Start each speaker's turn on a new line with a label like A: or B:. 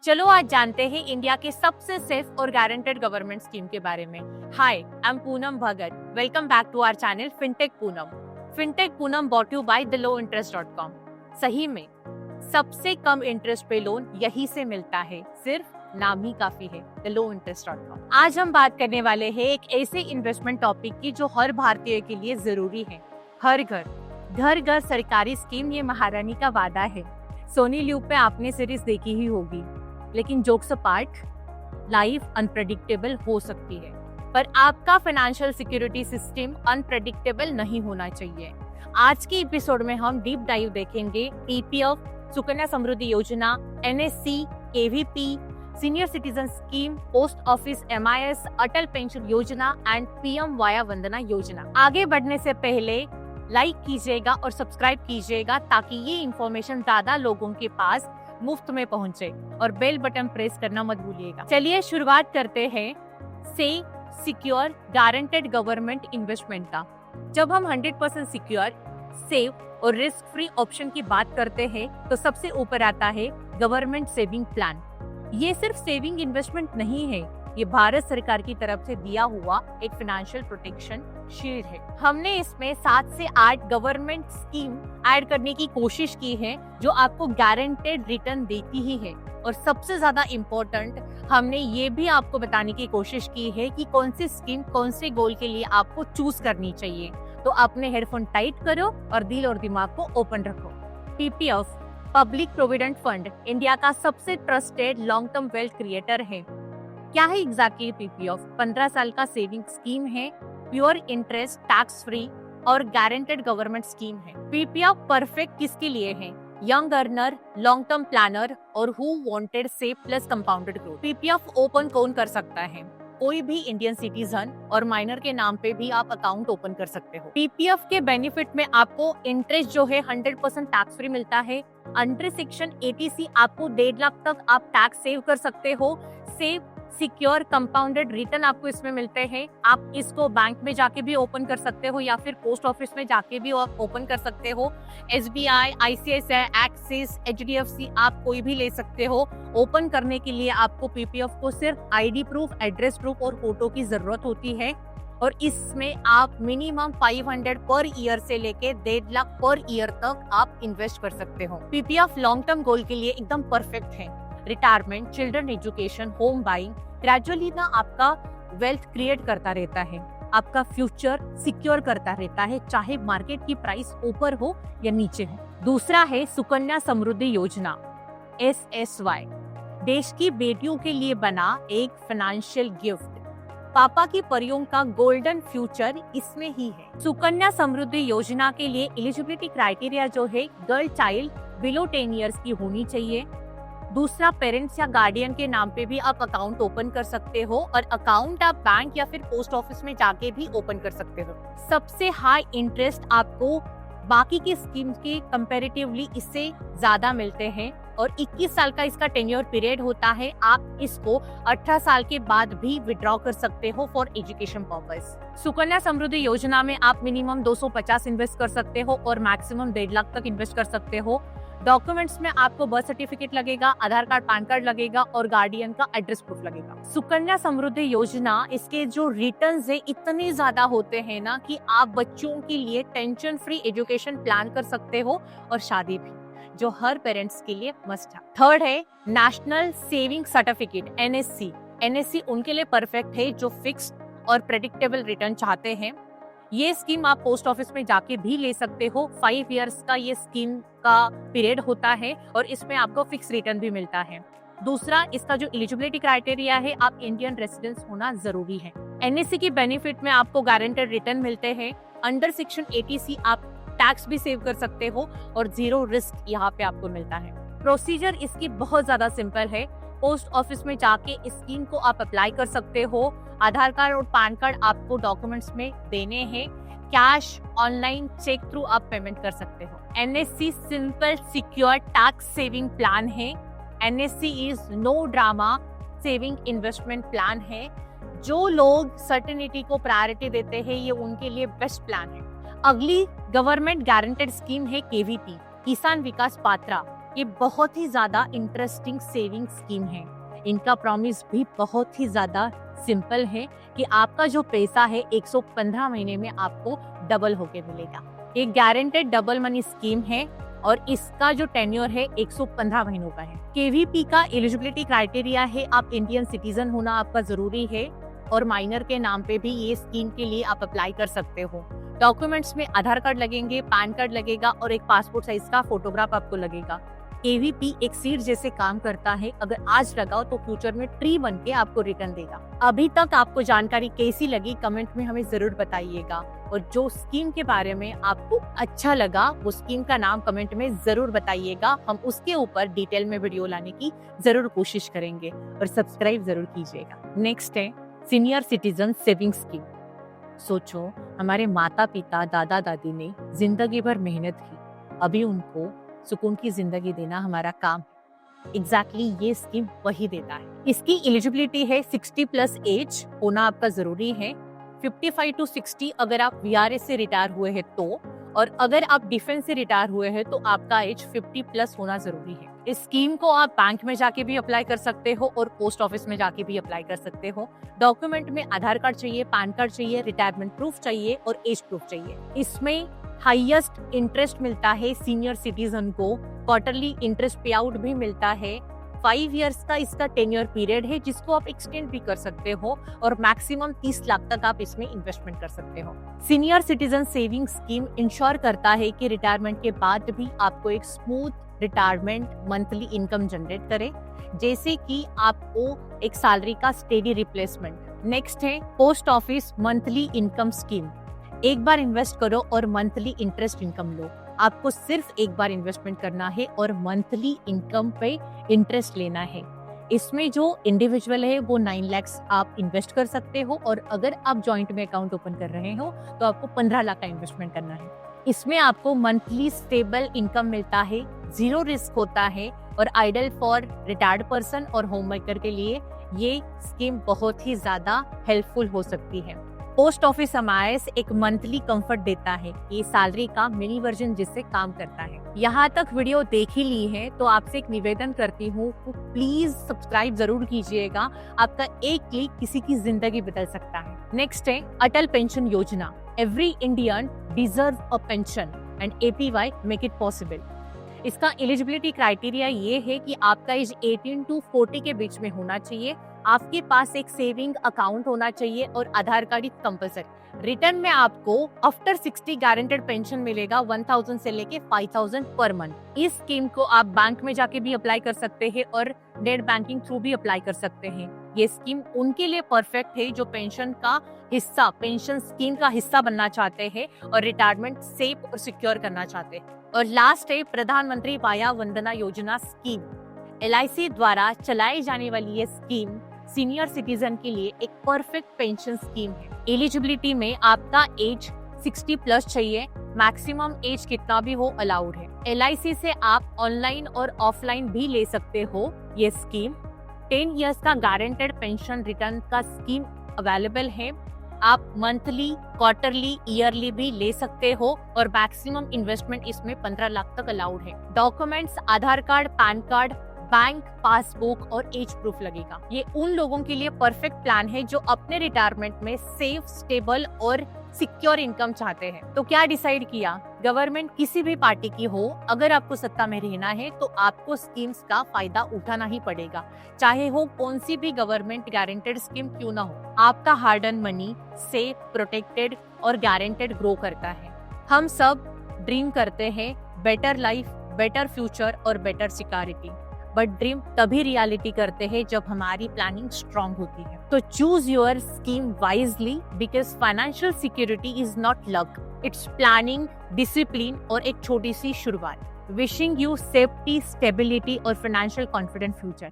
A: चलो आज जानते हैं इंडिया के सबसे सेफ और गारंटेड गवर्नमेंट स्कीम के बारे में। Hi, I am Poonam Bhagat. Welcome back to our channel Fintech Poonam. Fintech Poonam brought you by thelow-interest.com। सही में सबसे कम इंटरेस्ट पे लोन यहीं से मिलता है, सिर्फ नाम ही काफी है, thelow-interest.com। आज हम बात करने वाले हैं एक ऐसे इन्वेस्टमेंट टॉपिक की जो हर भारतीय के लिए जरूरी है। हर घर घर सरकारी स्कीम, ये महारानी का वादा है। सोनी ल्यूब पे आपने सीरीज देखी ही होगी, लेकिन जोक्स अपार्ट, लाइफ अनप्रेडिक्टेबल हो सकती है, पर आपका फाइनेंशियल सिक्योरिटी सिस्टम अनप्रेडिक्टेबल नहीं होना चाहिए। आज के एपिसोड में हम डीप डाइव देखेंगे PPF, Sukanya Samriddhi Yojana, NSC, KVP, senior citizen scheme, post office MIS, Atal pension Yojana and PM Vaya Vandana Yojana. आगे बढ़ने से पहले लाइक कीजिएगा और सब्सक्राइब कीजिएगा ताकि ये इंफॉर्मेशन ज्यादा लोगों के पास मुफ्त में पहुंचे, और बेल बटन प्रेस करना मत भूलिएगा। चलिए शुरुआत करते हैं safe, secure, guaranteed government investment का। जब हम 100% सिक्योर, सेफ और रिस्क फ्री ऑप्शन की बात करते हैं तो सबसे ऊपर आता है गवर्नमेंट सेविंग प्लान। ये सिर्फ सेविंग इन्वेस्टमेंट नहीं है, ये भारत सरकार की तरफ से दिया हुआ एक फाइनेंशियल प्रोटेक्शन शील्ड है। हमने इसमें 7 से 8 गवर्नमेंट स्कीम ऐड करने की कोशिश की है जो आपको गारंटेड रिटर्न देती ही है, और सबसे ज्यादा इम्पोर्टेंट, हमने ये भी आपको बताने की कोशिश की है कि कौन सी स्कीम कौन से गोल के लिए आपको चूज करनी चाहिए। तो अपने हेडफोन टाइट करो और दिल और दिमाग को ओपन रखो। PPF, public provident fund, India का सबसे trusted long term wealth creator है। क्या है एग्जैक्टली पीपीएफ? 15 साल का सेविंग स्कीम है, प्योर इंटरेस्ट, टैक्स फ्री और गारंटेड गवर्नमेंट स्कीम है। पीपीएफ परफेक्ट किसके लिए है? Young earner, long term planner और who wanted safe plus compounded growth. PPF open कौन कर सकता है? कोई भी इंडियन सिटीजन और माइनर के नाम पे भी आप अकाउंट ओपन कर सकते हो। पीपीएफ के बेनिफिट में आपको इंटरेस्ट जो है 100% टैक्स फ्री मिलता है। अंडर सेक्शन 80C आपको 1.5 लाख तक आप टैक्स सेव कर सकते हो। सेफ, सिक्योर, कंपाउंडेड रिटर्न आपको इसमें मिलते हैं। आप इसको बैंक में जाके भी ओपन कर सकते हो या फिर पोस्ट ऑफिस में जाके भी ओपन कर सकते हो। एसबीआई, आईसीआईसीआई, एक्सिस, एचडीएफसी, आप कोई भी ले सकते हो। ओपन करने के लिए आपको पीपीएफ को सिर्फ आईडी प्रूफ, एड्रेस प्रूफ और फोटो की जरूरत होती है, और इसमें आप मिनिमम 500 पर ईयर से लेके 1.5 लाख पर ईयर तक आप इन्वेस्ट कर सकते हो। पीपीएफ लॉन्ग टर्म गोल के लिए एकदम परफेक्ट है। Retirement, children education, home buying, gradually ना आपका वेल्थ क्रिएट करता रहता है, आपका फ्यूचर सिक्योर करता रहता है, चाहे मार्केट की प्राइस ऊपर हो या नीचे हो। दूसरा है सुकन्या समृद्धि योजना, SSY, देश की बेटियों के लिए बना एक फाइनेंशियल गिफ्ट। पापा की परियों का गोल्डन फ्यूचर इसमें ही है। सुकन्या समृद्धि योजना के लिए एलिजिबिलिटी क्राइटेरिया जो है, गर्ल चाइल्ड बिलो 10 ईयर्स की होनी चाहिए। दूसरा, पेरेंट्स या गार्डियन के नाम पे भी आप अकाउंट ओपन कर सकते हो, और अकाउंट आप बैंक या फिर पोस्ट ऑफिस में जाके भी ओपन कर सकते हो। सबसे हाई इंटरेस्ट आपको बाकी की स्कीम के कंपैरेटिवली इससे ज्यादा मिलते हैं, और 21 साल का इसका टेन्योर पीरियड होता है। आप इसको 18 साल के बाद भी विड्रॉ कर सकते हो for education purpose. Sukanya Samriddhi योजना में आप मिनिमम 250 इन्वेस्ट कर सकते हो और मैक्सिमम 1.5 लाख तक इन्वेस्ट कर सकते हो। डॉक्यूमेंट्स में आपको बर्थ सर्टिफिकेट लगेगा, आधार कार्ड, पैन कार्ड लगेगा और गार्डियन का एड्रेस प्रूफ लगेगा। सुकन्या समृद्धि योजना, इसके जो रिटर्न्स है इतने ज्यादा होते हैं ना कि आप बच्चों के लिए टेंशन फ्री एजुकेशन प्लान कर सकते हो, और शादी भी, जो हर पेरेंट्स के लिए मस्ट है। थर्ड है नेशनल सेविंग सर्टिफिकेट, एनएससी उनके लिए परफेक्ट है जो फिक्स्ड और प्रेडिक्टेबल रिटर्न चाहते हैं। ये स्कीम आप पोस्ट ऑफिस में जाके भी ले सकते हो। 5 इयर्स का ये स्कीम का पीरियड होता है, और इसमें आपको फिक्स रिटर्न भी मिलता है। दूसरा, इसका जो एलिजिबिलिटी क्राइटेरिया है, आप इंडियन रेसिडेंस होना जरूरी है। एनएससी की बेनिफिट में आपको गारंटेड रिटर्न मिलते हैं। अंडर सेक्शन 80C आप टैक्स भी सेव कर सकते हो, और 0 रिस्क यहाँ पे आपको मिलता है। प्रोसीजर इसकी बहुत ज्यादा सिंपल है। पोस्ट ऑफिस में जाके इस स्कीम को आप अप्लाई कर सकते हो। आधार कार्ड और पैन कार्ड आपको डॉक्यूमेंट्स में देने हैं। कैश, ऑनलाइन, चेक थ्रू आप पेमेंट कर सकते हो। NSC simple secure tax saving plan है। NSC is no drama saving investment plan है। जो लोग सर्टेनिटी को प्रायोरिटी देते हैं, ये उनके लिए बेस्ट प्लान है। अगली गवर्नमेंट गारंटेड स्कीम है केवीपी, किसान विकास पात्रा। ये बहुत ही ज्यादा इंटरेस्टिंग सेविंग स्कीम है। इनका प्रॉमिस भी बहुत ही ज्यादा सिंपल है कि आपका जो पैसा है 115 महीने में आपको डबल होके मिलेगा। ये गारंटेड डबल मनी स्कीम है और इसका जो टेन्योर है 115 महीनों का है। केवीपी का एलिजिबिलिटी क्राइटेरिया है, आप इंडियन सिटीजन होना आपका जरूरी है और माइनर के नाम पे भी ये स्कीम के लिए आप अप्लाई कर सकते हो। डॉक्यूमेंट्स में आधार कार्ड लगेंगे, पैन कार्ड लगेगा और एक पासपोर्ट साइज का फोटोग्राफ आपको लगेगा। केवीपी एक सीड जैसे काम करता है, अगर आज लगाओ तो फ्यूचर में ट्री बन के आपको रिटर्न देगा। अभी तक आपको जानकारी कैसी लगी कमेंट में हमें जरूर बताइएगा और जो स्कीम के बारे में आपको अच्छा लगा वो स्कीम का नाम कमेंट में जरूर बताइएगा। हम उसके ऊपर डिटेल में वीडियो लाने की जरूर कोशिश करेंगे और सब्सक्राइब जरूर कीजिएगा। नेक्स्ट है सीनियर सिटीजन सेविंग स्कीम। सोचो, हमारे माता पिता दादा दादी ने जिंदगी भर मेहनत की, अभी उनको सुकून की जिंदगी देना हमारा काम है। एग्जैक्टली ये स्कीम वही देता है। इसकी एलिजिबिलिटी है 60 प्लस एज होना आपका जरूरी है। 55 to 60 अगर आप वीआरएस से रिटायर हुए हैं तो, और अगर आप डिफेंस से रिटायर हुए हैं तो आपका एज 50 प्लस होना जरूरी है। इस स्कीम को आप बैंक में जाके भी अप्लाई कर सकते हो और पोस्ट ऑफिस में जाके भी अप्लाई कर सकते हो। डॉक्यूमेंट में आधार कार्ड चाहिए, पैन कार्ड चाहिए, रिटायरमेंट प्रूफ चाहिए और एज प्रूफ चाहिए। इसमें हाईएस्ट इंटरेस्ट मिलता है सीनियर सिटीजन को, क्वार्टरली इंटरेस्ट पे आउट भी मिलता है। 5 इयर्स का इसका टेन्योर पीरियड है जिसको आप एक्सटेंड भी कर सकते हो और मैक्सिमम 30 लाख तक आप इसमें इन्वेस्टमेंट कर सकते हो। Senior citizen saving scheme ensure करता है कि रिटायरमेंट के बाद भी आपको एक smooth retirement monthly income generate करे, जैसे कि आपको एक सैलरी का स्टेडी रिप्लेसमेंट। नेक्स्ट है post office monthly income scheme. एक बार इन्वेस्ट करो और मंथली इंटरेस्ट इनकम लो। आपको सिर्फ एक बार इन्वेस्टमेंट करना है और मंथली इनकम पे इंटरेस्ट लेना है। इसमें जो इंडिविजुअल है वो 9 लाख आप इन्वेस्ट कर सकते हो और अगर आप जॉइंट में अकाउंट ओपन कर रहे हो तो आपको 15 लाख का इन्वेस्टमेंट करना है। इसमें आपको मंथली स्टेबल इनकम मिलता है, 0 रिस्क होता है और आइडल फॉर रिटायर्ड पर्सन और होम मेकर के लिए ये स्कीम बहुत ही ज्यादा हेल्पफुल हो सकती है। पोस्ट ऑफिस एमआईएस एक मंथली कंफर्ट देता है, ये सैलरी का मिनी वर्जन जिससे काम करता है। यहाँ तक वीडियो देख ही ली है तो आपसे एक निवेदन करती हूँ, प्लीज सब्सक्राइब जरूर कीजिएगा। आपका एक क्लिक किसी की जिंदगी बदल सकता है। नेक्स्ट है अटल पेंशन योजना। Every Indian deserve a pension and APY make it possible. इसका एलिजिबिलिटी क्राइटेरिया ये है कि आपका एज 18 to 40 के बीच में होना चाहिए, आपके पास एक सेविंग अकाउंट होना चाहिए और आधार कार्ड कंपल्सरी। रिटर्न में आपको आफ्टर 60 गारंटेड पेंशन मिलेगा 1000 से लेके 5000 पर मंथ। इस स्कीम को आप बैंक में जाके भी अप्लाई कर सकते हैं और नेट बैंकिंग थ्रू भी अप्लाई कर सकते हैं। ये स्कीम उनके लिए परफेक्ट है जो पेंशन का हिस्सा, पेंशन स्कीम का हिस्सा बनना चाहते हैं और रिटायरमेंट सेफ और सिक्योर करना चाहते हैं। और लास्ट है प्रधानमंत्री वाया वंदना योजना स्कीम। LIC द्वारा चलाई जाने वाली ये स्कीम सीनियर सिटीजन के लिए एक परफेक्ट पेंशन स्कीम है। एलिजिबिलिटी में आपका एज 60 प्लस चाहिए, मैक्सिमम एज कितना भी हो अलाउड है। LIC से आप ऑनलाइन और ऑफलाइन भी ले सकते हो। ये स्कीम 10 इयर्स का गारंटेड पेंशन रिटर्न का स्कीम अवेलेबल है। आप मंथली, क्वार्टरली, ईयरली भी ले सकते हो और मैक्सिमम इन्वेस्टमेंट इसमें 15 लाख तक अलाउड है। Documents Aadhaar card, PAN card, bank passbook और एज प्रूफ लगेगा। ये उन लोगों के लिए परफेक्ट प्लान है जो अपने रिटायरमेंट में सेफ, स्टेबल और सिक्योर इनकम चाहते हैं। तो क्या डिसाइड किया? गवर्नमेंट किसी भी पार्टी की हो, अगर आपको सत्ता में रहना है तो आपको स्कीम्स का फायदा उठाना ही पड़ेगा, चाहे हो कौन सी भी गवर्नमेंट गारंटेड स्कीम क्यों ना हो। आपका hard earn money safe, protected और गारंटेड ग्रो करता है। हम सब ड्रीम करते हैं बेटर लाइफ, बेटर फ्यूचर और बेटर सिक्योरिटी, बट ड्रीम तभी रियलिटी करते हैं जब हमारी प्लानिंग स्ट्रांग होती है। तो choose your scheme wisely because financial security is not luck, it's planning, discipline और एक छोटी सी शुरुआत। विशिंग यू सेफ्टी, स्टेबिलिटी और फाइनेंशियल कॉन्फिडेंट फ्यूचर।